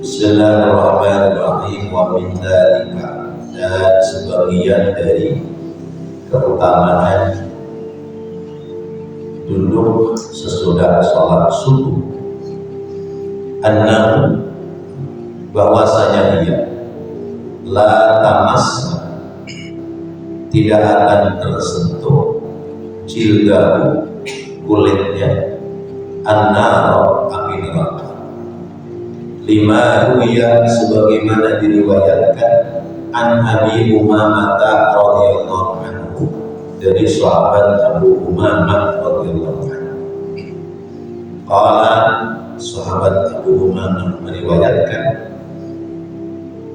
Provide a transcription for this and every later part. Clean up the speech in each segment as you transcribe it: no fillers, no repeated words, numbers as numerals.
Bismillahirrahmanirrahim. Wa min dzalika, dan sebagian dari keutamaan duduk sesudah sholat subuh, annahu, bahwasanya dia la tamas, tidak akan tersentuh jildahu, kulitnya, an-nar, api neraka. Lima ruya, sebagaimana diriwayatkan an Abi Umamah radhiyallahu anhu, dari sahabat Abu Umamah radhiyallahu anhu. Qala, sahabat Abu Umamah meriwayatkan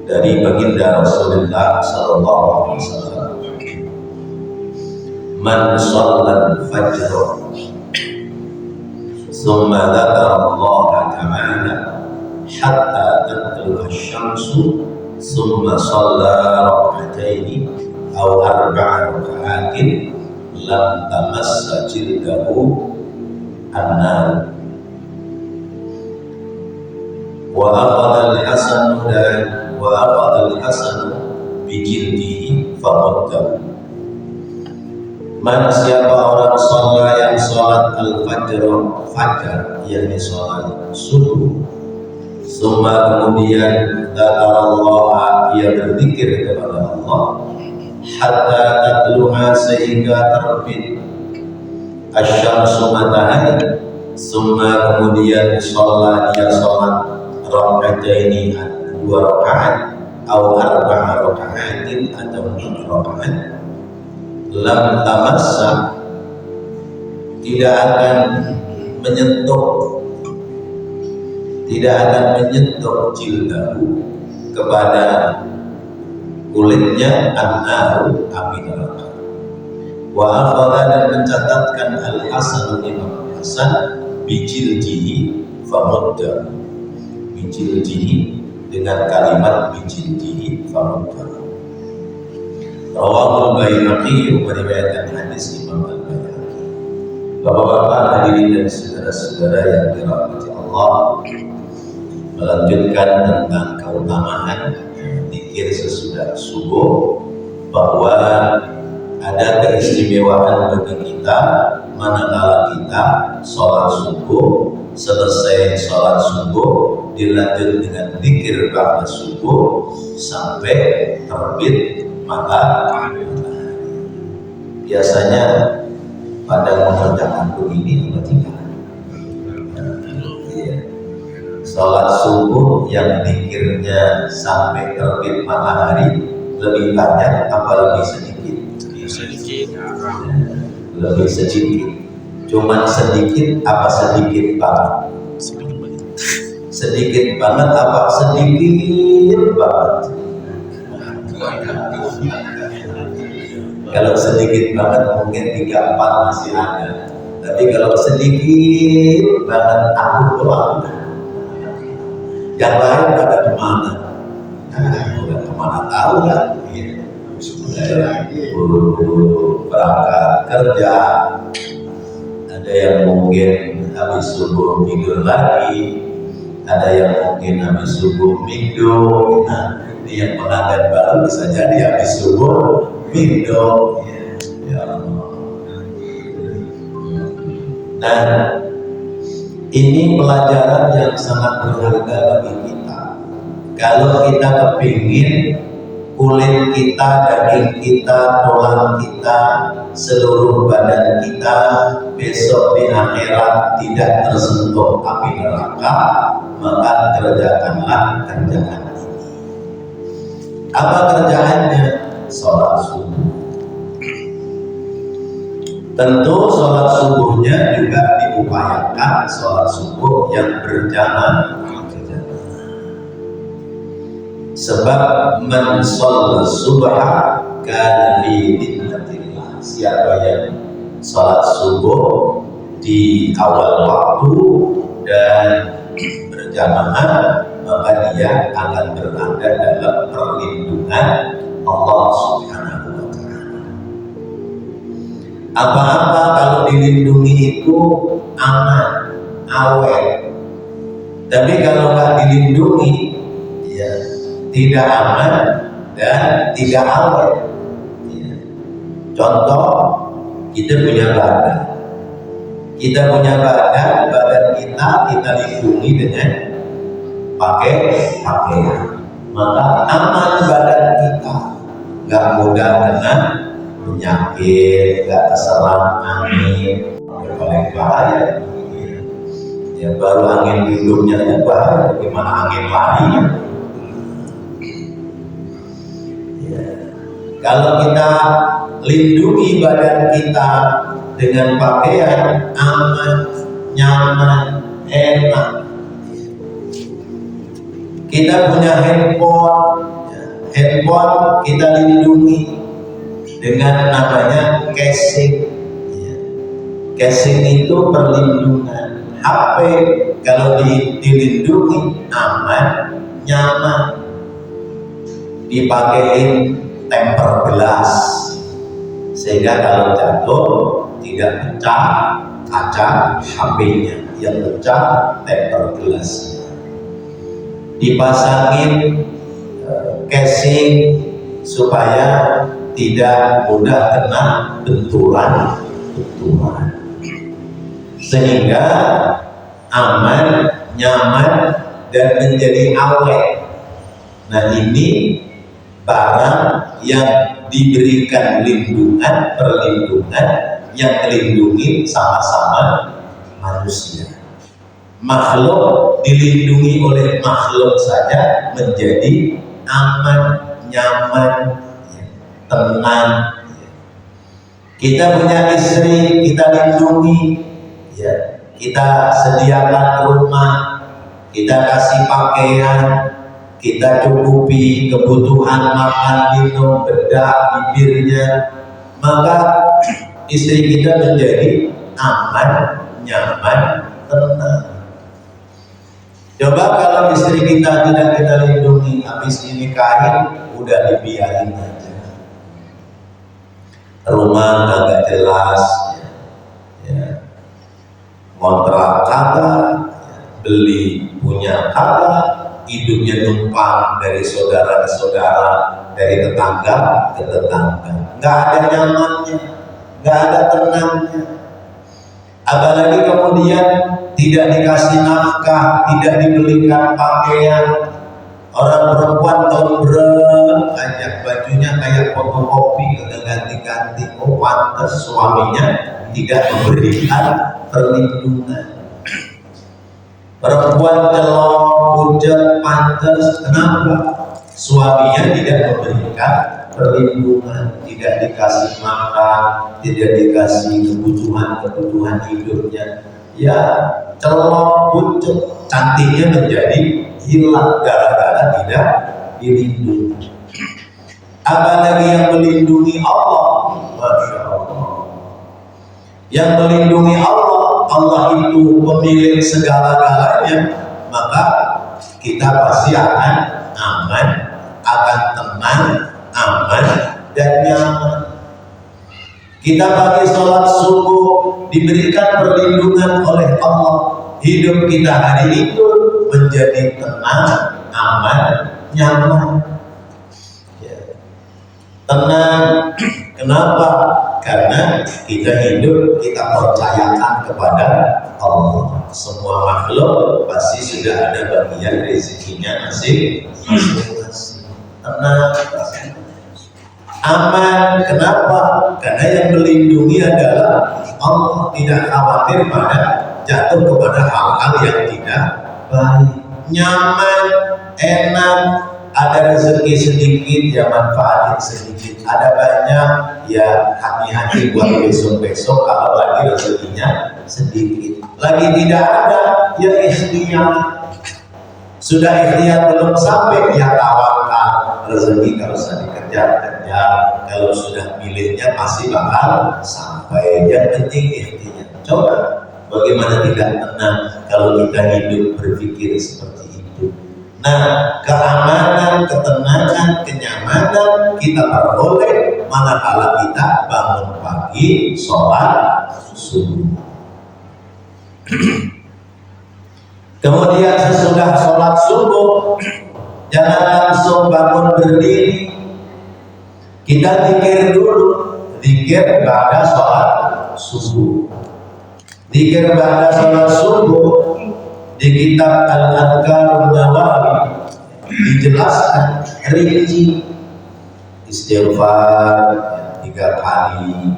dari baginda Rasulullah sallallahu alaihi wasallam, man shallal fajr thumma dzakara Allah ta'ala hatta tatlu'a asy-syamsu thumma shalla rak'ataini aw arba'a rak'atin lam tamassa jildahu an-nar. Wa akhadha al-hasan bi jildihi famuddahu. Man, siapa orang sholat yang sholat al-fajr, fajar, yakni sholat subuh, summa kemudian dzakarallaha, ia berzikir kepada Allah, hatta tatlu'a, sehingga terbit asy-syamsu, matahari, summa kemudian sholat, dia sholat rak'ataini, 2 rakaat, atau 4 rakaatin, atau 4 rakaat, lam tamassa, tidak akan menyentuh jildahu, kepada kulitnya, an-naru, api neraka. Wa akhadha, dan mencatatkan al-hasan, Imam Hasan, bijildihi famuddahu, bijildihi, dengan kalimat bijildihi famuddahu. Rawahul Baihaqi, meriwayatkan hadis Imam Al-Baihaqi. Bapak-bapak, hadirin dan saudara-saudara yang dirahmati Allah, melanjutkan tentang keutamaan zikir sesudah subuh, bahwa ada keistimewaan bagi kita manakala kita sholat subuh, selesai sholat subuh dilanjut dengan zikir ba'da subuh sampai terbit matahari. Biasanya pada mengerjakan begini apa tidak? Sholat subuh yang zikirnya sampai terbit matahari lebih banyak apa lebih sedikit? Lebih sedikit. Cuman sedikit apa sedikit banget? Sedikit banget apa sedikit banget? Kalau sedikit banget mungkin 3-4 masih ada. Tapi kalau sedikit banget, aku doang. Yang lain pada kemana? Udah kemana tahu kan? Buru-buru berangkat kerja. Ada yang mungkin habis subuh tidur lagi. Ada yang mungkin habis subuh minggu. Nah, ini yang pengantin baru bisa jadi habis subuh minggu. Ya Allah. Nah, ini pelajaran yang sangat berharga bagi kita. Kalau kita kepingin kulit kita, daging kita, tulang kita, seluruh badan kita besok di akhirat tidak tersentuh api neraka, maka kerjakanlah kerjaan ini. Apa kerjaannya? Sholat subuh. Tentu sholat subuhnya juga diupayakan sholat subuh yang berjamaah. Sebab man shalla subha kana fi dhimmatillah. Siapa yang sholat subuh di awal waktu dan berjamaah, maka dia akan berada dalam perlindungan Allah Subhanahu wa ta'ala. Apa-apa kalau dilindungi itu aman, awet. Tapi kalau nggak dilindungi, ya, tidak aman dan tidak awet. Ya. Contoh, kita punya badan. Kita punya badan kita lindungi dengan pakai pakaian. Maka aman badan kita, nggak mudah kena penyakit, nggak terserang angin. Yang paling bahaya, ya baru angin hidupnya aja bahaya, bagaimana angin larinya? Ya. Kalau kita lindungi badan kita dengan pakaian aman, nyaman, enak. Kita punya handphone kita lindungi dengan namanya casing. Casing itu perlindungan. HP kalau dilindungi aman, nyaman. Dipakein temper gelas sehingga kalau jatuh tidak pecah kaca HP-nya, yang pecah temper gelasnya. Dipasangin casing supaya tidak mudah kena benturan, sehingga aman, nyaman, dan menjadi awet. Nah, ini barang yang diberikan perlindungan yang melindungi sama-sama manusia. Makhluk dilindungi oleh makhluk saja menjadi aman, nyaman, tenang. Kita punya istri, kita lindungi, ya. Kita sediakan rumah, kita kasih pakaian, kita cukupi kebutuhan makan, minum, bedak, bibirnya, maka istri kita menjadi aman, nyaman, tenang. Coba kalau istri kita tidak kita lindungi, habis dinikahin, udah dibiarin aja. Rumah agak jelas, ya. Kontrak kagak, beli punya kagak, hidupnya numpang dari saudara ke saudara, dari tetangga ke tetangga. Nggak ada nyamannya, nggak ada tenangnya. Apalagi kemudian tidak dikasih nafkah, tidak dibelikan pakaian. Orang perempuan tombreng aja, bajunya kayak fotokopi, udah ganti-ganti. Oh, pantas suaminya tidak memberikan perlindungan. Perempuan celok, pucat, pantas, kenapa? Suaminya tidak memberikan perlindungan, tidak dikasih makan, tidak dikasih kebutuhan hidupnya. Ya, celok, pucat, cantiknya menjadi hilang gara-gara tidak dilindungi. Apalagi yang melindungi Allah, Masya Allah. Yang melindungi Allah itu pemilik segala-galanya, maka kita pasti akan aman, akan tenang, aman, dan nyaman. Kita pagi sholat subuh diberikan perlindungan oleh Allah. Hidup kita hari itu menjadi tenang, aman, nyaman. Ya. Tenang, kenapa? Karena kita hidup, kita percayakan kepada Allah. Semua makhluk pasti sudah ada bagian rezekinya masing-masing. Tenang, aman, kenapa? Karena yang melindungi adalah Allah, tidak khawatir pada jatuh kepada hal-hal yang tidak baik. Nyaman, enak, ada rezeki sedikit ya manfaatin sedikit, ada banyak ya hati-hati buat besok-besok kalau lagi rezekinya sedikit. Lagi tidak ada ya ikhtiar, sudah ikhtiar belum sampai ya tawakal. Rezeki kalau usah dikejar-kejar, kalau sudah milihnya pasti bakal sampai. Yang penting ikhtiar. Coba bagaimana tidak tenang kalau kita hidup berpikir seperti itu. Nah, keamanan, ketenangan, kenyamanan kita peroleh manakala kita bangun pagi, sholat subuh. Kemudian sesudah sholat subuh, Jangan langsung bangun berdiri. Kita zikir dulu. Zikir pada sholat subuh. Zikir pada sholat subuh di kitab Al-Adhkarun Nawawi dijelaskan rinci. Istighfar 3 kali,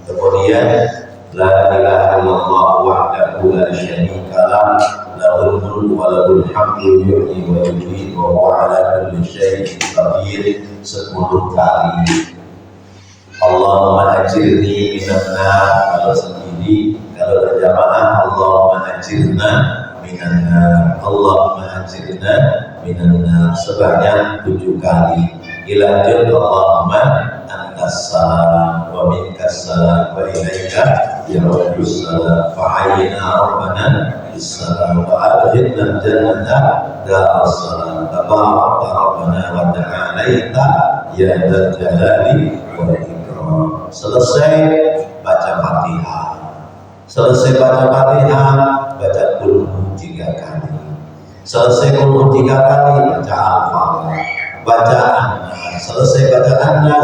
kemudian la ilaha illallah wahdahu la syarika lah, lahul mulku wa lahul hamdu yuhyi wa yumiitu wa huwa ala kulli syai'in qadir 10 kali. Allahumma ajirni minan nar kalau sendiri, kalau berjamaah Allahumma ajirna minan nar, Allahumma ajirna minan nar sebanyak 7 kali. Ilanjut Allahumma antas salam wa minkas salam wa ilaika yarujus salam fa'ayyina rabbana bissalam wa adkhilna jannata daras salam tabarakta rabbana wa ta'alaita ya dzal jalali wal ikram. Selesai baca Fatihah. Selesai baca Fatihah, baca Qul 3 kali. Selesai Qul 3 kali, baca Al-Fatihah. Bacaan selesai bacaannya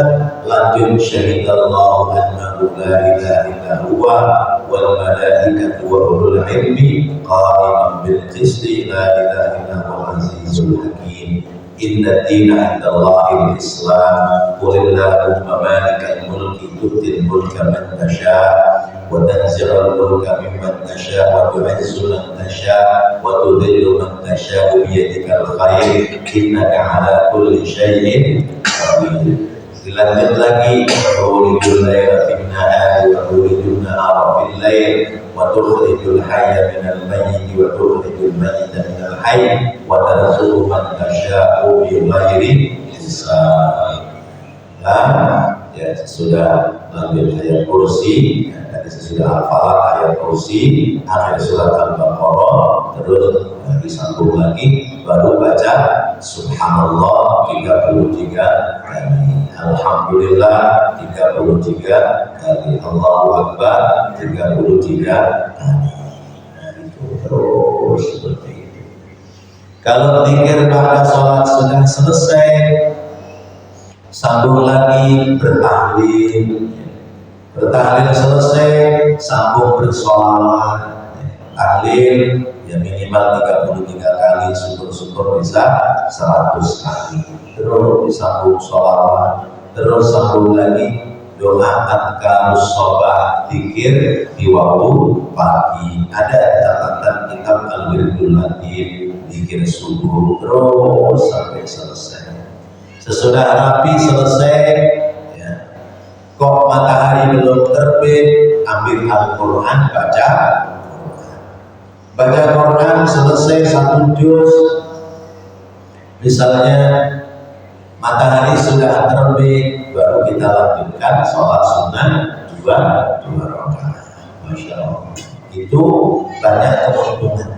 lanjut syahidallahu annahu la ilaha illa huwa wal malaikatu wa ulul ilmi qa'iman bil qisti la ilaha illa huwal azizul hakim. Inna dina indallahi al-islam qul illahumma malikal mulki tu'til mulka man tasha' wa tanzi'ul mulka mimman tasha' wa tu'izzu man tasha' wa tudhillu man tasha' bi yadikal khair innaka 'ala kulli syai'in qadir. Dilanjut lagi tulijul laila fin nahari wa tulijul nahara fil lail wa tukhrijul hayya minal mayyiti wa tukhrijul mayyita minal hayy wa tarzuqu man tasya'u bi ghairi hisab. Ya sudah lanjut ayat kursi, tadi sudah hafalan ayat kursi, akhir surat Al-Baqarah, terus disambung lagi, baru baca Subhanallah 33 kali, Alhamdulillah 33 kali, Allahu Akbar 33 kali. Nah itu terus seperti itu. Kalau zikir pada sholat sudah selesai, sambung lagi bertahlil. Bertahlil selesai, sambung bersolawat. Tahlil ya minimal 33 kali, syukur-syukur bisa 100 kali. Terus disambung solawat, terus sambung lagi doa adkarus shabah, zikir di waktu pagi. Ada catatan kitab Al-Wirdul Latif, zikir subuh, terus sampai selesai. Sesudah rapi selesai, ya, kok matahari belum terbit, ambil Al-Quran, baca Quran selesai 1 juz. Misalnya matahari sudah terbit, baru kita lanjutkan sholat sunnah 2 rakaat. Masya Allah, itu banyak keuntungannya.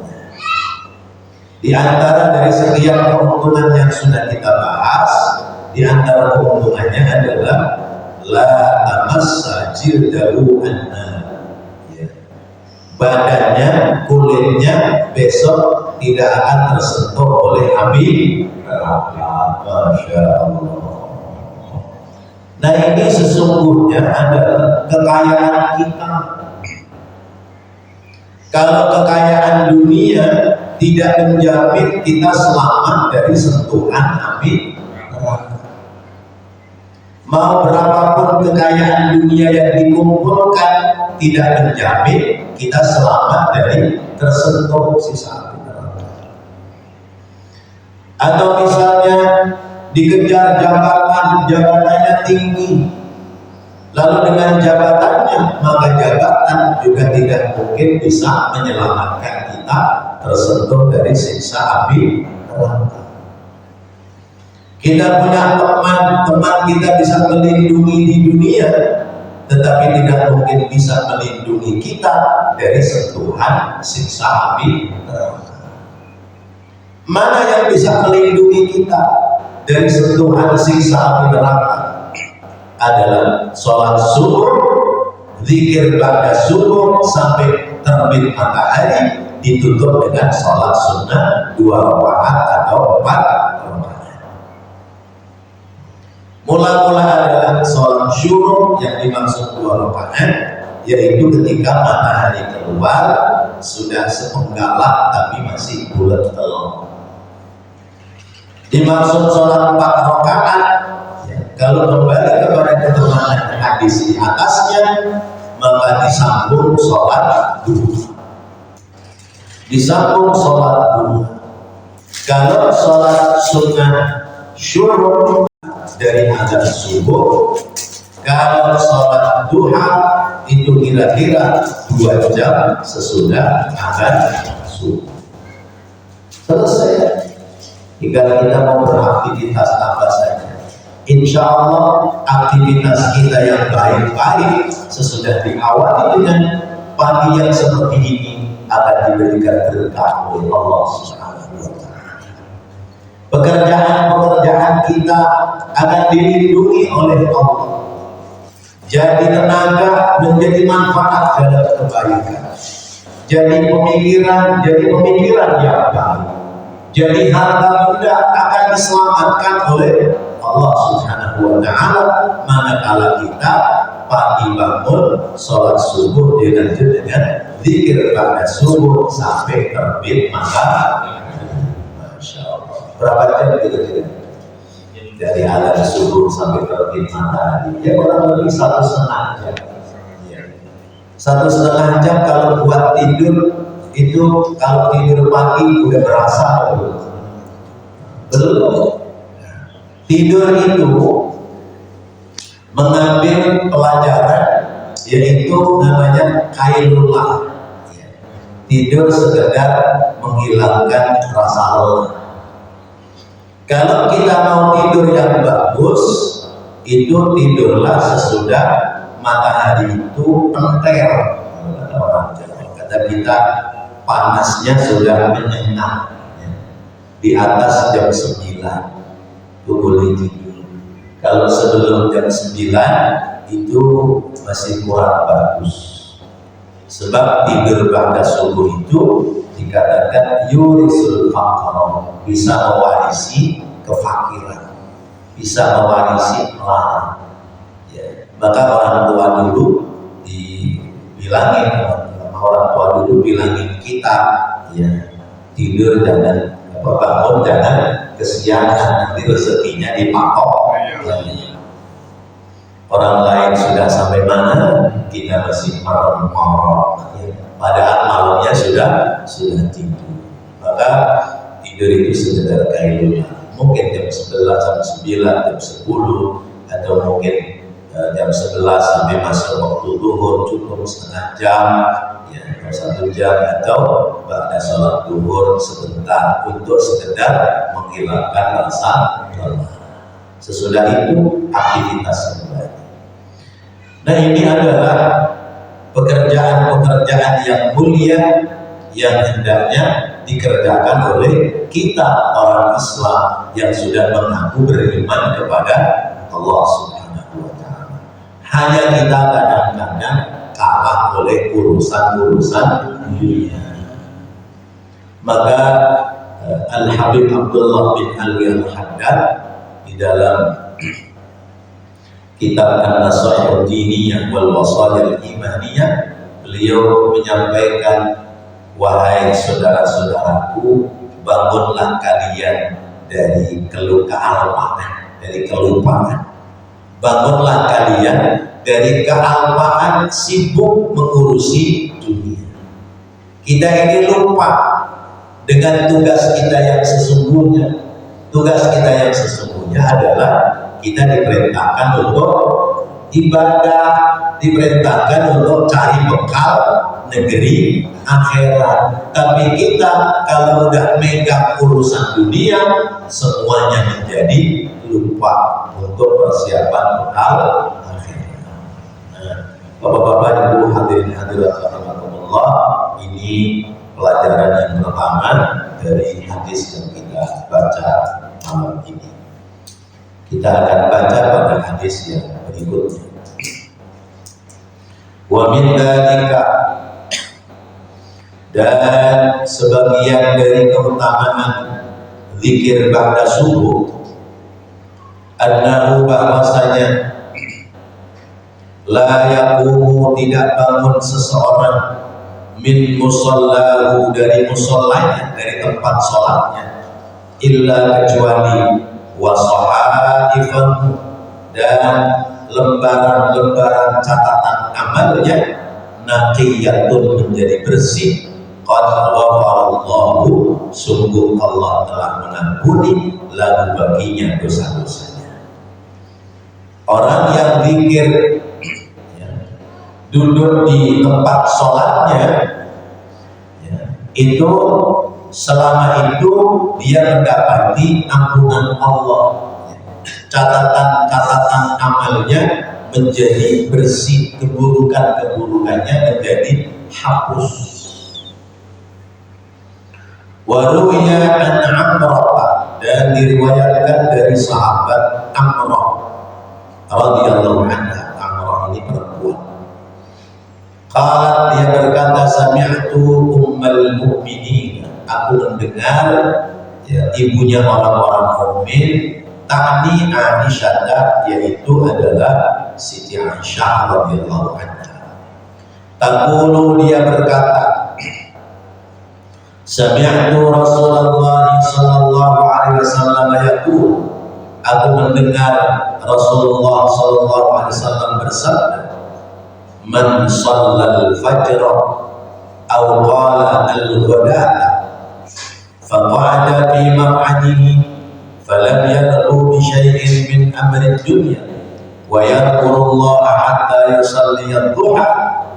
Di antara dari sekian keuntungan yang sudah kita bahas, di antara keuntungannya adalah la tamassa jildahu annar. Ya. Badannya, kulitnya besok tidak akan tersentuh oleh api neraka. Masya Allah. Nah ini sesungguhnya adalah kekayaan kita. Kalau kekayaan dunia tidak menjamin kita selamat dari sentuhan api neraka. Mau berapapun kekayaan dunia yang dikumpulkan, tidak menjamin kita selamat dari tersentuh sisa api neraka. Atau misalnya dikejar jabatan, jabatannya tinggi, lalu dengan jabatannya, maka jabatan juga tidak mungkin bisa menyelamatkan kita tersentuh dari siksa api neraka. Kita punya teman kita bisa melindungi di dunia, tetapi tidak mungkin bisa melindungi kita dari sentuhan siksa api neraka. Mana yang bisa melindungi kita dari sentuhan siksa api neraka? Adalah sholat subuh, zikir pada subuh sampai terbit matahari, ditutup dengan sholat sunnah 2 rakaat atau 4 rakaat. Mula-mula adalah sholat syuruk yang dimaksud 2 rakaat, yaitu ketika matahari keluar sudah sepenggal tapi masih bulat telur. Dimaksud sholat 4 rakaat, ya, kalau kembali kepada keterangan hadis di atasnya, maka disambung sholat duha. Disambung sholat duha. Kalau sholat sunnah syuruk dari azan subuh, kalau sholat duha itu kira-kira 2 jam sesudah azan subuh. Selesai. Tinggal kita mau beraktivitas apa saja. Insya Allah aktivitas kita yang baik-baik sesudah diawali dengan pagi yang seperti ini akan diberikan berkah oleh Allah Subhanahu wa Ta'ala. Pekerjaan-pekerjaan kita akan dilindungi oleh Allah. Jadi tenaga menjadi manfaat dalam kebaikan. Jadi pemikiran yang baik. Jadi harta benda akan diselamatkan oleh Allah Subhanahu wa Ta'ala manakala kita pagi bangun sholat subuh dilanjut dengan zikir pada subuh sampai terbit matahari. Masya Allah. Berapa jam kira-kira? Dari azan subuh sampai terbit matahari. Ya kurang lebih 1,5 jam. 1,5 jam kalau buat tidur. Itu kalau tidur pagi udah berasa belum. Tidur itu mengambil pelajaran, yaitu namanya kailullah. Tidur sekedar menghilangkan rasa lelah. Kalau kita mau tidur yang bagus, itu tidurlah sesudah matahari itu entar. Kata kita, panasnya sudah menyengat, ya. Di atas jam 9 itu boleh tidur. Kalau sebelum jam 9 itu masih kurang bagus, sebab tidur pada subuh itu dikatakan yurisul faqr, bisa mewarisi kefakiran, bisa mewarisi melarat, ya. Maka orang tua dulu dibilangin, orang tua dulu bilangin kita, ya, tidur jangan bangun jangan kesiangan, nanti rezekinya dipatok. Ya. Orang lain sudah sampai mana, kita masih merem-merem, ya. Padahal malamnya sudah tidur. Maka tidur itu sekedar kailullah. Mungkin jam 11, jam 9, jam 10, atau mungkin jam 11 sampai masuk waktu zuhur cukup setengah jam, ya, 1 jam, atau pada sholat zuhur sebentar untuk sekedar menghilangkan rasa lelah. Sesudah itu aktivitas kembali. Nah, ini adalah pekerjaan-pekerjaan yang mulia yang hendaknya dikerjakan oleh kita orang Islam yang sudah mengaku beriman kepada Allah Subhanahu wa Ta'ala. Hanya kita kadang-kadang kalah oleh urusan-urusan dunia. Maka Al-Habib Abdullah bin Ali Al-Haddad di dalam kitab An-Nasaihud Diniyah wal Wasail Imaniyah, beliau menyampaikan, wahai saudara-saudaraku, bangunlah kalian dari kelupaan. Bangunlah kalian dari kealpaan sibuk mengurusi dunia. Kita ini lupa dengan tugas kita yang sesungguhnya. Tugas kita yang sesungguhnya adalah kita diperintahkan untuk ibadah, diperintahkan untuk cari bekal negeri akhirat. Tapi kita kalau udah megang urusan dunia, semuanya menjadi lupa untuk persiapan bekal akhirat. Nah, Bapak-bapak, Ibu, hadirin hadirat rahimakumullah, ini pelajaran yang pertama dari hadis yang kita baca malam ini. Kita akan baca pada hadis yang berikutnya. Wa min dzalika, dan sebagian dari keutamaan zikir ba'da subuh annahu bahwasanya la yaqumu tidak bangun seseorang min musallahu dari musallanya, dari tempat sholatnya, illa kecuali wasahaifan dan lembaran-lembaran catatan amalnya naqiyatun menjadi bersih, qad ghafarallahu sungguh Allah telah mengampuni lagu baginya dosa-dosanya. Orang yang zikir ya, duduk di tempat sholatnya ya, itu selama itu dia mendapati ampunan Allah, catatan-catatan amalnya menjadi bersih, keburukan-keburukannya menjadi hapus. Waruya an Amrah, dan diriwayatkan dari sahabat Amrah radhiyallahu anha. Amrah ini perempuan. Qalat, dia berkata, sami'tu ummul mukminin, aku mendengar ya, ibunya orang-orang mukmin, ta'ni Aisyah, yaitu adalah Siti Aisyah radhiyallahu anha. Taqulu, dia berkata, sami'tu Rasulullah sallallahu alaihi wasallam yaqul, aku mendengar Rasulullah sallallahu alaihi wasallam bersabda, man shallal fajr aw qala al-ghadata faqa'ada fi maq'adihi falam yad'u bi syai'in min amri dunya wa yadhkurullaha hatta yusalli ad-duha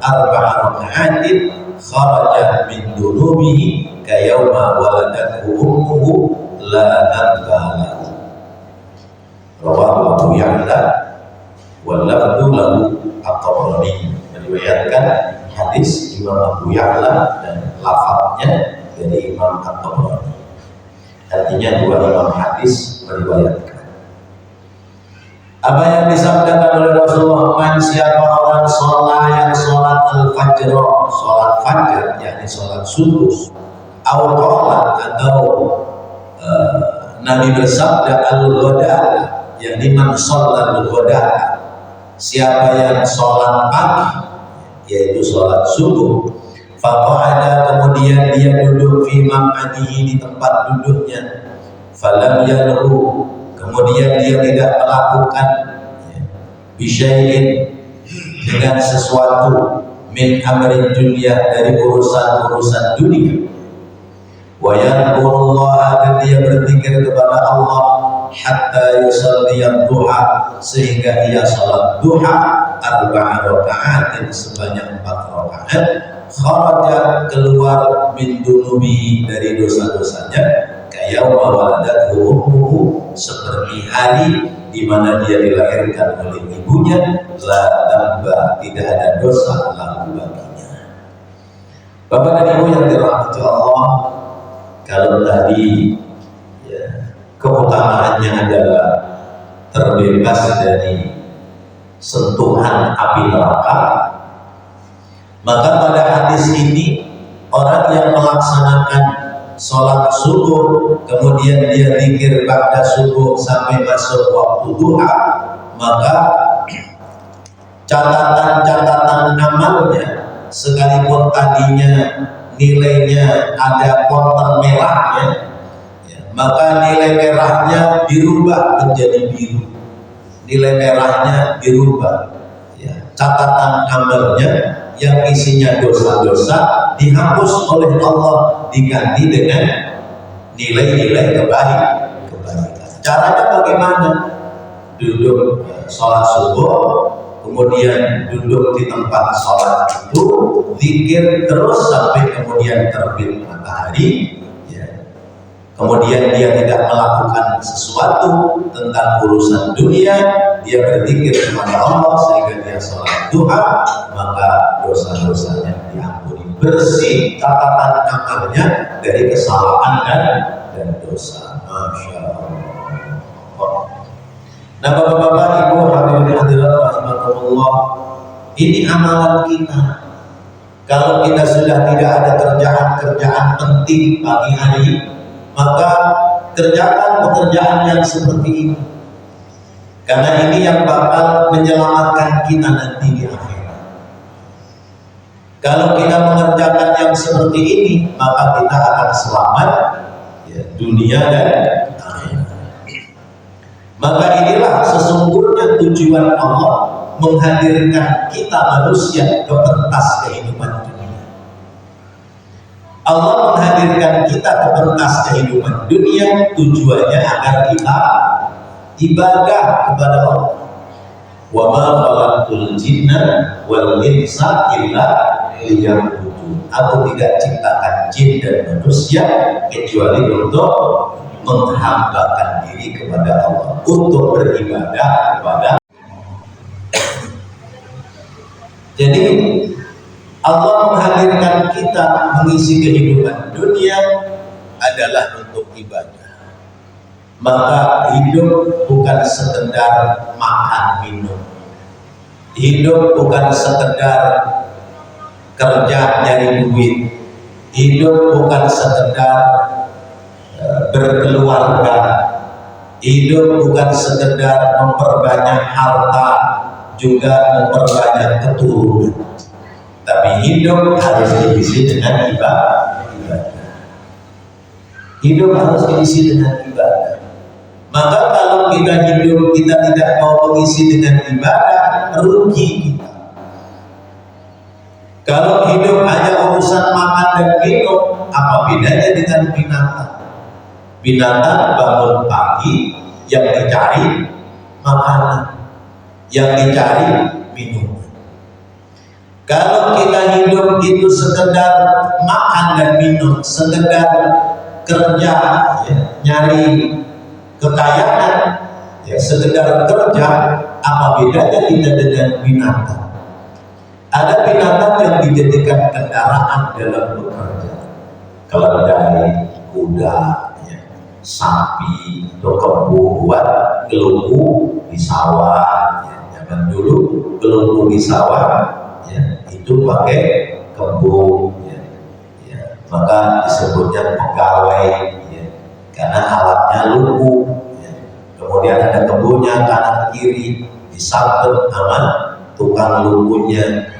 arba'a raka'atin kharaja min dunubihi kayawma waladathu ummuhu la dhanba. Rawahu Abu Ya'la wal lafdhu lahu at-Tabrani. Meriwayatkan hadis Imam Abu Ya'la dan lafadznya dari Imam at-Tabrani. Artinya dua imam hadis meriwayatkan. Apa yang disabdakan oleh Rasulullah, man siapa orang sholat yang sholat al-fajr, sholat fajr yakni sholat subuh, atau Nabi bersabda al-ghada, yakni man sholat al-ghada, siapa yang sholat pagi yaitu sholat subuh, faqa'ada, kemudian dia duduk fi maq'adihi, di tempat duduknya, falam yalhu, kemudian dia tidak melakukan bisyai'in, dengan sesuatu, min amrin dunia, dari urusan-urusan dunia, wa yadhkurullaha, dan dia berzikir kepada Allah, hatta yusalli ad-duha, sehingga ia salat duha, arba'a raka'atin, sebanyak 4 rakaat, kharaja, keluar, min dunubihi, dari dosa-dosanya, kayawma waladathu ummuhu, seperti hari di mana dia dilahirkan oleh ibunya, la dhanba, tidak ada dosa lahu baginya. Bapak dan Ibu yang dirahmati Allah, kalau tadi ya, keutamaannya adalah terbebas dari sentuhan api neraka, maka pada hadis ini orang yang melaksanakan sholat subuh kemudian dia zikir ba'da subuh sampai masuk waktu duha, maka catatan-catatan amalnya, sekalipun tadinya nilainya ada konten merahnya ya, maka nilai merahnya dirubah menjadi biru, nilai merahnya dirubah ya, catatan amalnya yang isinya dosa-dosa dihapus oleh Allah, diganti dengan nilai-nilai kebaikan. Caranya bagaimana? Duduk sholat subuh, kemudian duduk di tempat sholat itu, zikir terus sampai kemudian terbit matahari ya. Kemudian dia tidak melakukan sesuatu tentang urusan dunia, dia berzikir kepada Allah sehingga dia sholat duha, maka dosa-dosanya diampuni, bersih catatan amalnya dari kesalahan dan dosa. Masya Allah. Nah, bapak-bapak, ibu, hadirin hadirat rahimakumullah, ini amalan kita. Kalau kita sudah tidak ada kerjaan-kerjaan penting pagi hari, maka kerjakan pekerjaan yang seperti ini. Karena ini yang bakal menyelamatkan kita nanti di akhirat. Kalau kita mengerjakan yang seperti ini, maka kita akan selamat ya, dunia dan akhirat. Maka inilah sesungguhnya tujuan Allah menghadirkan kita manusia ke pentas kehidupan dunia. Allah menghadirkan kita ke pentas kehidupan dunia tujuannya agar kita ibadah kepada Allah. Wa ma khalaqtul jinna wal insa illa liya'budun. Aku tidak ciptakan jin dan manusia kecuali untuk menghambakan diri kepada Allah, untuk beribadah kepada. Jadi Allah menghadirkan kita mengisi kehidupan dunia adalah untuk ibadah. Maka hidup bukan sekedar makan minum, hidup bukan sekedar kerja nyari duit, hidup bukan sekedar berkeluarga, hidup bukan sekedar memperbanyak harta, juga memperbanyak keturunan, tapi hidup harus diisi dengan ibadah. Hidup harus diisi dengan ibadah. Maka kalau kita hidup kita tidak mau mengisi dengan ibadah, rugi kita. Kalau hidup hanya urusan makan dan minum, apa bedanya dengan binatang? Binatang bangun pagi, yang dicari makanan, yang dicari minuman. Kalau kita hidup itu sekedar makan dan minum, sekedar kerja, ya, nyari kekayaan, ya, sekedar kerja, apa bedanya kita dengan binatang? Ada binatang yang dijadikan kendaraan dalam bekerja, keledai, kuda, ya, sapi, atau kebo buat gelumbu di sawah. Ya, zaman dulu gelumbu di sawah, ya, itu pakai kebo, ya, ya, maka disebutnya pegawai, ya, karena alatnya lumbu. Ya. Kemudian ada kebonya kanan kiri disabet sama tukang lumpunya.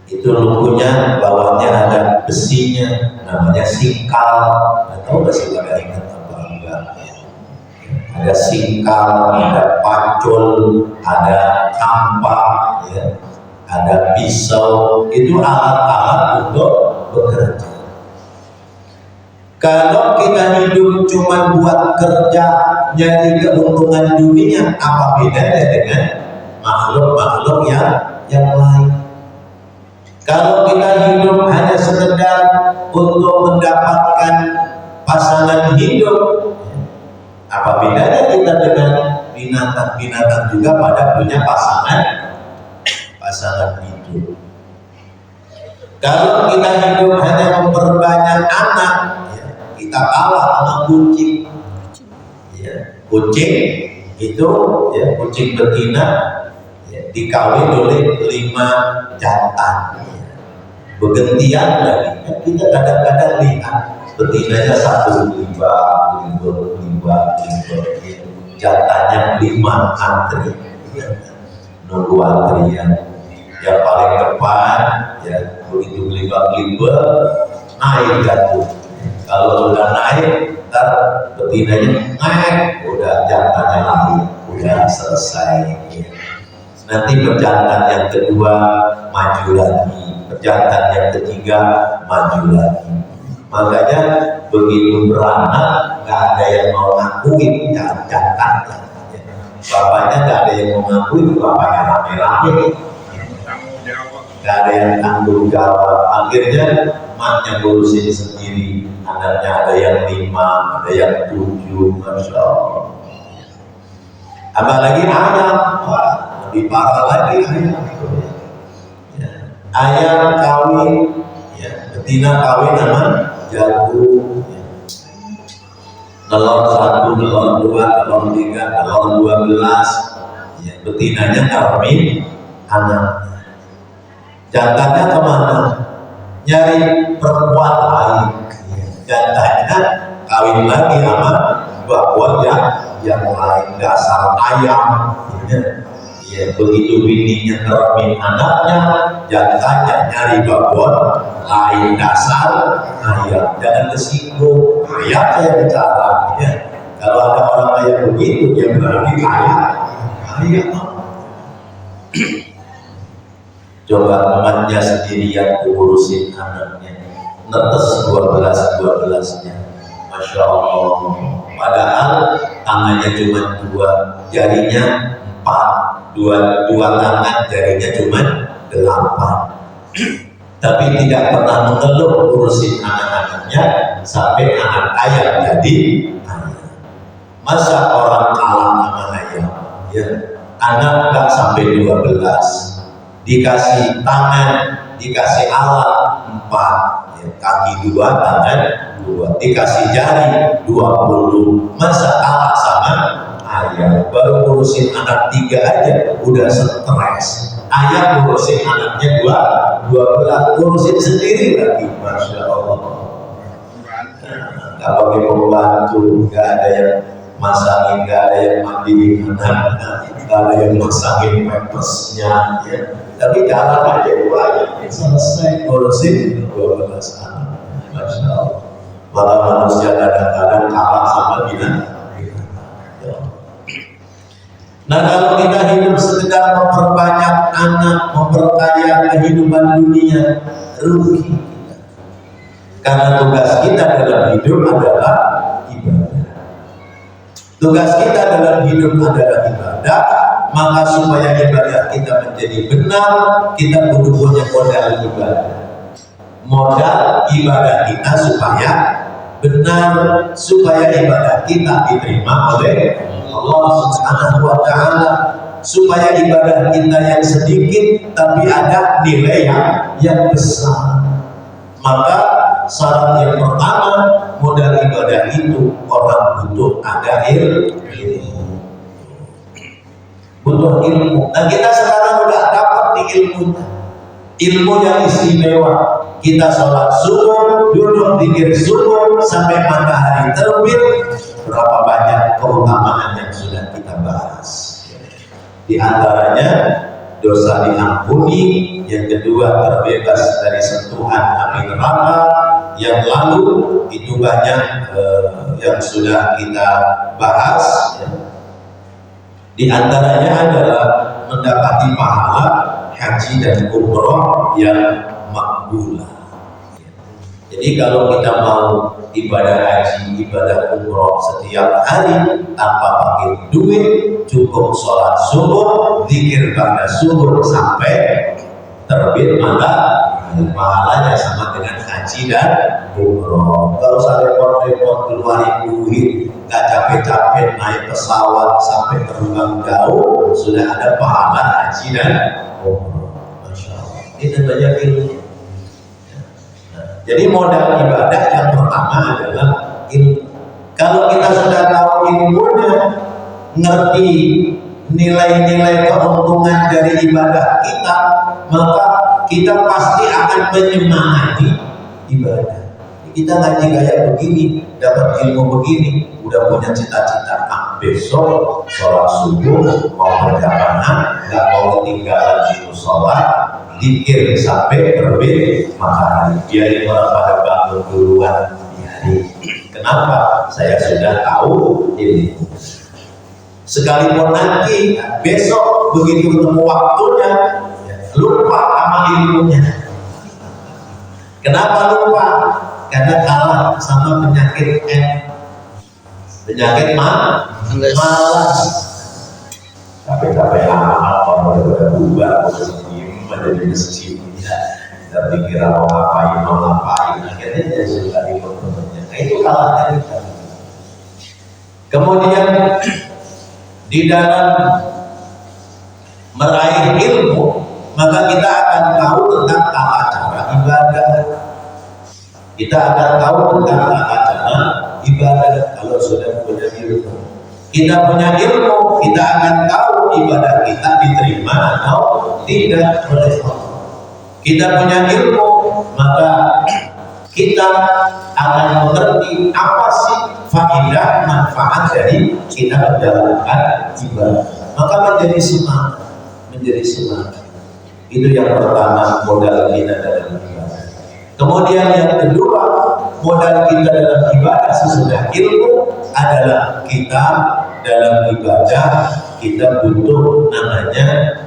Itu lumpunya bawahnya ada besinya, namanya singkal. Atau masih pada ingat apa enggak? Ya. Ada singkal, ada pacul, ada kampak, ya, ada pisau. Itu alat-alat untuk bekerja. Kalau kita hidup cuma buat kerja, nyari keuntungan dunia, apa bedanya dengan makhluk-makhluk yang lain? Kalau kita hidup hanya sekedar untuk mendapatkan pasangan hidup, apa bedanya kita dengan binatang? Binatang juga pada punya pasangan hidup. Kalau kita hidup hanya memperbanyak anak, ya, kita kalah sama kucing. Ya, kucing itu, ya, kucing betina, ya, dikawin oleh 5 jantan. Bergantian lagi, kan kita kadang-kadang lihat betinanya 1 limba, jantannya 5 antri, nunggu antrian. Yang paling depan, ya, begitu limba naik jatuh. Kalau udah naik, ntar betinanya naik, udah jantannya lari, udah selesai. Ya. Nanti pejantan yang kedua maju lagi, pejantan yang ketiga maju lagi. Makanya begitu beranak, nggak ada yang mau ngakuin jantannya. Bapaknya nggak ada yang mau ngakuin, bapaknya rame-rame. Nggak ada yang tanggung jawab. Akhirnya maknya ngurusin sendiri. Anaknya ada yang 5, ada yang 7, Masya Allah. Apalagi ayam, wah, lebih parah lagi ayam. Ya. Ayam kawin, ya, betina kawin sama jagung. Ya. Telur 1, telur 2, telur 3, telur 12. Ya, betinanya kawin anak. Jantannya kemana? Nyari perempuan lain. Jantannya kawin lagi sama 2 keluarga yang lain dasar ayam. Ya, begitu bininya ngeremin anaknya, jantannya nyari babon, lain dasar ayam. Jangan kesinggung, ayam saya bicara. Ya. Kalau ada orang kayak begitu, dia berarti ayam. Coba temannya sendirian urusin anaknya, netes 12-12-nya, Masya Allah. Padahal tangannya cuma 2, jarinya 4, dua tangan jarinya cuma 8. Tapi tidak pernah mengeluh urusin anak-anaknya sampai anak ayam jadi ayam. Masa orang kalah sama ayam? Ya, anak nggak sampai 12, dikasih tangan, dikasih alat 4, ya, kaki 2, tangan 2, dikasih jari 20. Masa kalah sama ayam? Baru ngurusin anak 3 aja udah stres. Ayam ngurusin anaknya 12, ngurusin sendiri lagi. Masya Allah. Gak pakai pembantu, gak ada yang masangin, gak ada yang mandiin anaknya, gak ada yang masangin pempesnya, ya. Tapi jalan aja banyak, selesai ngurusin 12 anak. Masya Allah. Malah manusia kadang-kadang kalah sama binatang. Nah, kalau kita hidup sekedar memperbanyak anak, memperkaya kehidupan dunia, rugi kita. Karena tugas kita dalam hidup adalah ibadah. Tugas kita dalam hidup adalah ibadah. Maka supaya ibadah kita menjadi benar, kita kudu punya modal ibadah. Modal ibadah kita supaya benar, supaya ibadah kita diterima oleh Allah Subhanahu wa Ta'ala, supaya ibadah kita yang sedikit tapi ada nilai yang besar. Maka syarat yang pertama, modal ibadah itu orang butuh ada ilmu. Butuh ilmu. Nah, kita sekarang udah dapat di ilmu yang istimewa. Kita sholat subuh, duduk zikir subuh sampai matahari terbit. Berapa banyak keutamaan yang sudah kita bahas. Di antaranya dosa diampuni, yang kedua terbebas dari sentuhan api neraka, yang lalu itu banyak yang sudah kita bahas. Di antaranya adalah mendapati pahala haji dan umroh yang makbulah. Jadi kalau kita mau ibadah haji, ibadah umroh setiap hari tanpa pakai duit, cukup sholat subuh, zikir pada subuh sampai terbit matahari, pahalanya sama dengan haji dan umroh. Gak usah repot-repot keluarin duit, gak capek-capek naik pesawat sampai terbang jauh, sudah ada pahala haji dan umroh. Masya Allah. Ini banyak ilmu. Jadi modal ibadah yang pertama adalah ilmu. Kalau kita sudah tahu ilmunya, ngerti nilai-nilai keuntungan dari ibadah kita, maka kita pasti akan menyemangati ibadah. Kita ngaji kayak begini, dapat ilmu begini, udah punya cita-cita, besok sholat subuh mau berjamaah, nggak mau ketinggalan di musola, zikir sampai terbit matahari. Biarin orang pada bangun duluan di hari. Kenapa? Saya sudah tahu ini. Sekalipun nanti besok begitu ketemu waktunya lupa sama ilmunya. Kenapa lupa? Karena kalah sama penyakit penyakit malas. Capek-capek amat orang udah bubar menjadi masjid, kita pikir mau ngapain, akhirnya dia suka ikut-ikutnya. Nah, itu kalahnya kita. Kemudian di dalam meraih ilmu, maka kita akan tahu tentang tata cara ibadah. Kita akan tahu tentang tata cara ibadah kalau sudah punya ilmu. Kita punya ilmu, kita akan tahu ibadah kita diterima atau tidak oleh Allah. Kita punya ilmu, maka kita akan mengerti apa sih faedah manfaat dari kita menjalankan ibadah, maka menjadi semangat. Itu yang pertama, modal kita dalam ibadah. Kemudian yang kedua, modal kita dalam ibadah sesudah ilmu adalah kita dalam ibadah kita butuh namanya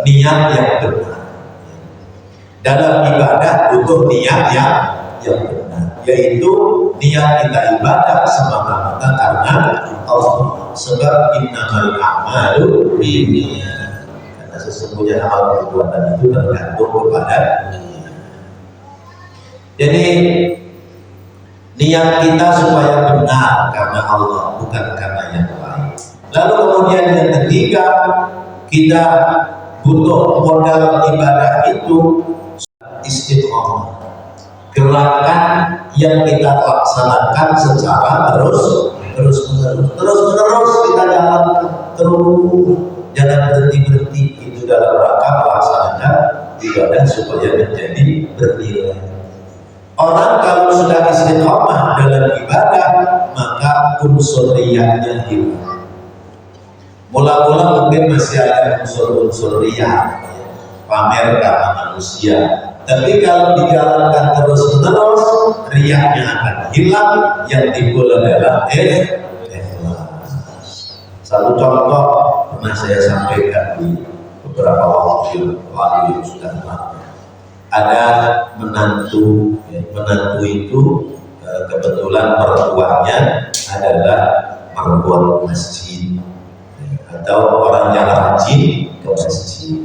niat yang benar. Dalam ibadah butuh niat yang benar, yaitu niat kita ibadah semata-mata karena Allah. Sebab innamal a'malu binniyat. Karena sesungguhnya amal perbuatan itu tergantung kepada niat. Jadi niat kita supaya benar karena Allah, bukan karena yang lain. Lalu kemudian yang ketiga, kita butuh modal ibadah itu istiqomah, gerakan yang kita laksanakan secara terus menerus kita jalankan terus, jangan berhenti. Itu dalam rangka melaksanakan ibadah supaya menjadi bernilai. Orang kalau sudah istiqomah dalam ibadah, maka unsur riyanya hilang. Mula-mula mungkin masih ada unsur riya, pamer karena manusia. Tapi kalau dijalankan terus-menerus, riyanya akan hilang, yang timbul adalah ikhlas. Satu contoh pernah saya sampaikan di beberapa waktu lalu yang sudah lama. Ada menantu itu kebetulan mertuanya adalah mertua masjid atau orang yang rajin ke masjid.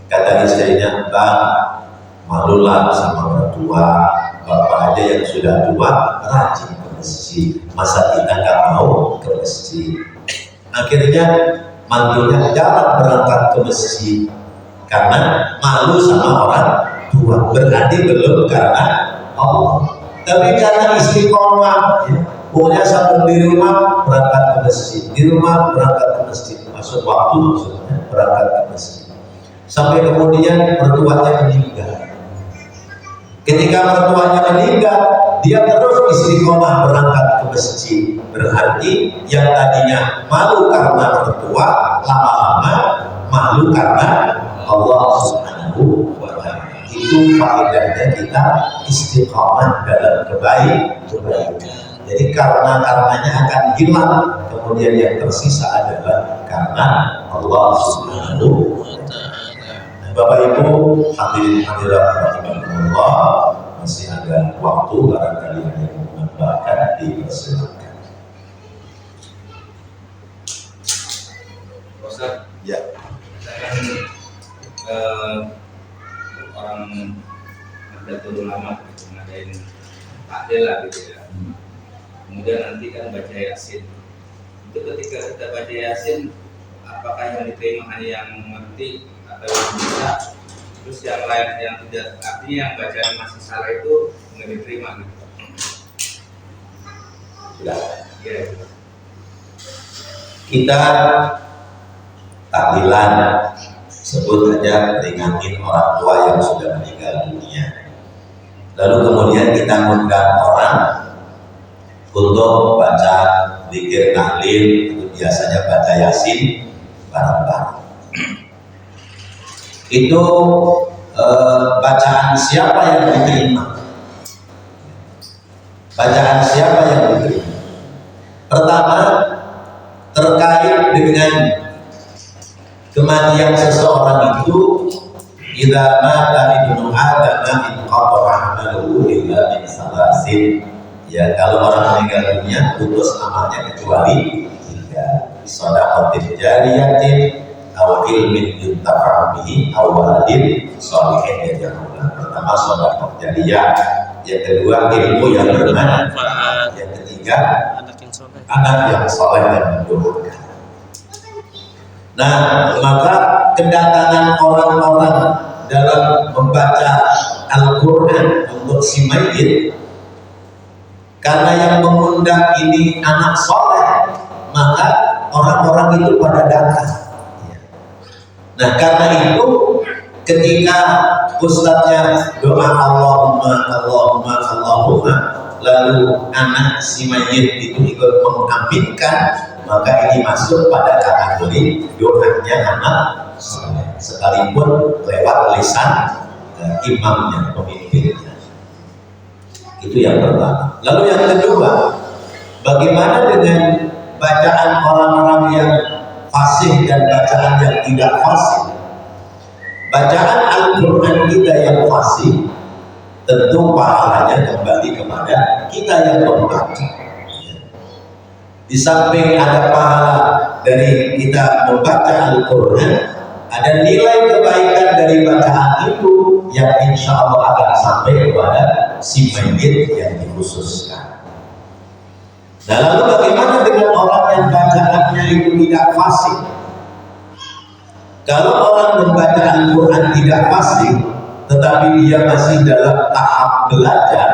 Kata istrinya, "Bang, malulah sama mertua, bapak aja yang sudah tua rajin ke masjid, masa kita nggak mau ke masjid?" Akhirnya mantunya jarang berangkat ke masjid karena malu sama orang tua. Berarti belum karena Allah, tapi karena istiqomah. Pokoknya sambil di rumah berangkat ke masjid, di rumah berangkat ke masjid, masuk waktu maksudnya berangkat ke masjid. Sampai kemudian mertuanya meninggal. Ketika mertuanya meninggal, dia terus istiqomah berangkat ke masjid. Berarti yang tadinya malu karena mertua, lama-lama malu karena Allah Subhanahu wa Ta'ala. Itu faedahnya kita istiqomah dalam kebaikan. Jadi karenanya akan hilang, kemudian yang tersisa adalah karena Allah Subhanahu wa Ta'ala. Bapak Ibu hadirin hadirat rahimakumullah, masih ada waktu, barangkali ada yang menambahkan, dipersilakan. Ustaz, ya. Saya orang Nahdlatul Ulama ngadain takdil lah gitu ya. Kemudian nanti kan baca Yasin. Itu ketika kita baca Yasin, apakah yang diterima hanya yang mengerti atau yang bisa? Terus yang lain yang tidak, artinya yang bacaan masih salah itu nggak diterima gitu. Sudah. Ya. Kita tahlilan, sebut saja peringatin orang tua yang sudah meninggal dunia. Lalu kemudian kita mengundang orang untuk baca zikir tahlil, itu biasanya baca Yasin bareng-bareng. Itu bacaan siapa yang diterima? Bacaan siapa yang diterima? Pertama, terkait dengan kematian seseorang itu, idza mata ibnu adam inqata amaluhu illa min salasin. Ya, kalau orang meninggal dunia putus amalnya kecuali tiga: shadaqatin jariyatin, aw ilmin yuntafa'u bihi, aw waladin shalihin yad'ulahu. Pertama shadaqah jariyah, yang kedua ilmu yang bermanfaat, yang ketiga anak yang soleh dan mendoakan. Nah, maka kedatangan orang-orang dalam membaca Al-Quran untuk si mayit, karena yang mengundang ini anak soleh, maka orang-orang itu pada datang. Nah, karena itu ketika ustadznya doa Allahumma Allahumma Allahumma, lalu anak si mayit itu ikut mengaminkan, maka ini masuk pada kategori doanya anak soleh, sekalipun lewat lisan imamnya, pemimpinnya. Itu yang pertama. Lalu yang kedua, bagaimana dengan bacaan orang-orang yang fasih dan bacaan yang tidak fasih? Bacaan Al-Quran kita yang fasih, tentu pahalanya kembali kepada kita yang membaca. Di samping ada pahala dari kita membaca Al-Quran, ada nilai kebaikan dari bacaan itu yang insya Allah akan sampai kepada si mayit yang dikhususkan. Nah, lalu bagaimana dengan orang yang bacaannya itu tidak fasih? Kalau orang membaca Al-Quran tidak fasih, tetapi dia masih dalam tahap belajar,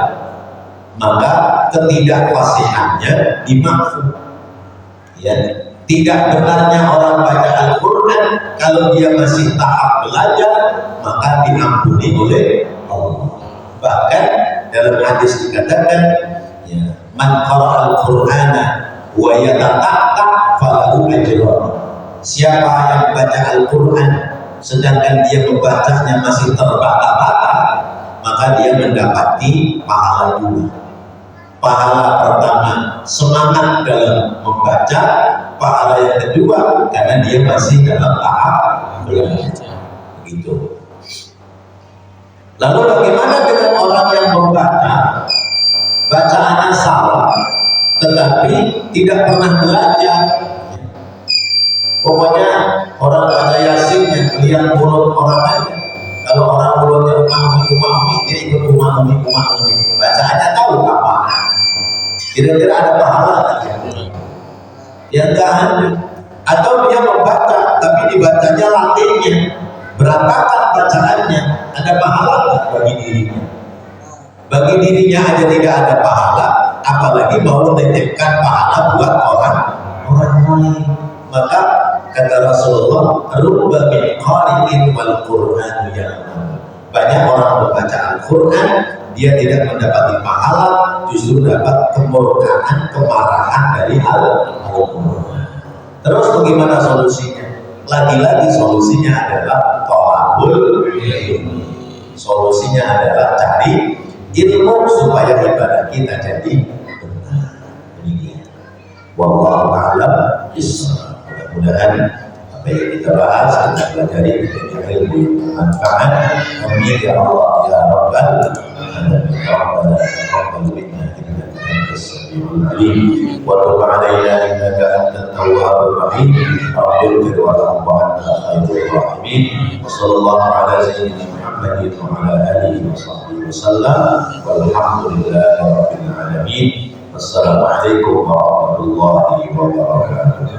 maka ketidakfasihannya dimaafkan. Ya, tidak benarnya orang baca Al-Quran kalau dia masih tahap belajar, maka diampuni oleh Allah. Bahkan dalam hadis dikatakan, ya, man qara al-Qur'ana wa yatata'ta falahu ajrun. Siapa yang baca Al-Quran sedangkan dia membacanya masih terbata-bata, maka dia mendapati pahala dua. Pahala pertama semangat dalam membaca, pahala yang kedua karena dia masih dalam tahap belajar. Begitu. Lalu bagaimana dengan orang yang membaca bacaannya salah tetapi tidak pernah belajar? Pokoknya orang baca Yasin yang lihat mulut orang aja. Kalau orang mulutnya umami, dia ikut umami. Bacaannya tahu apa? Kira-kira ada pahala tak? Ya enggak ada. Atau dia membaca tapi dibacanya latinnya, berantakan bacaannya, ada pahala tak bagi dirinya? Bagi dirinya aja tidak ada pahala, apalagi mau menitipkan pahala buat orang lain. Maka kata Rasulullah, rubba min qari'in wal Qur'an ya'lam. Banyak orang membaca Al-Quran, dia tidak mendapati pahala, justru dapat kemurkaan, kemarahan dari Al-Quran. Terus bagaimana solusinya? Lagi-lagi solusinya adalah thalabul ilmi. Solusinya adalah cari ilmu supaya ibadah kita jadi benar. Demikian. Wallahu a'lam bishawab. Mudah-mudahan apa yang kita bahas, kita pelajari menjadi ilmu yang bermanfaat. Amin ya Allah ya Rabbal alamin. Rabbana taqabbal minna innaka antas samiul alim wa tub 'alaina innaka antat tawwabur rahim. Rabbir warham wa anta khairur rahimin. Wa sallallahu ala sayyidina Muhammadin wa ala alihi wa sahbihi wasallam. Walhamdulillahi rabbil alamin. Wassalamualaikum warahmatullahi wabarakatuh.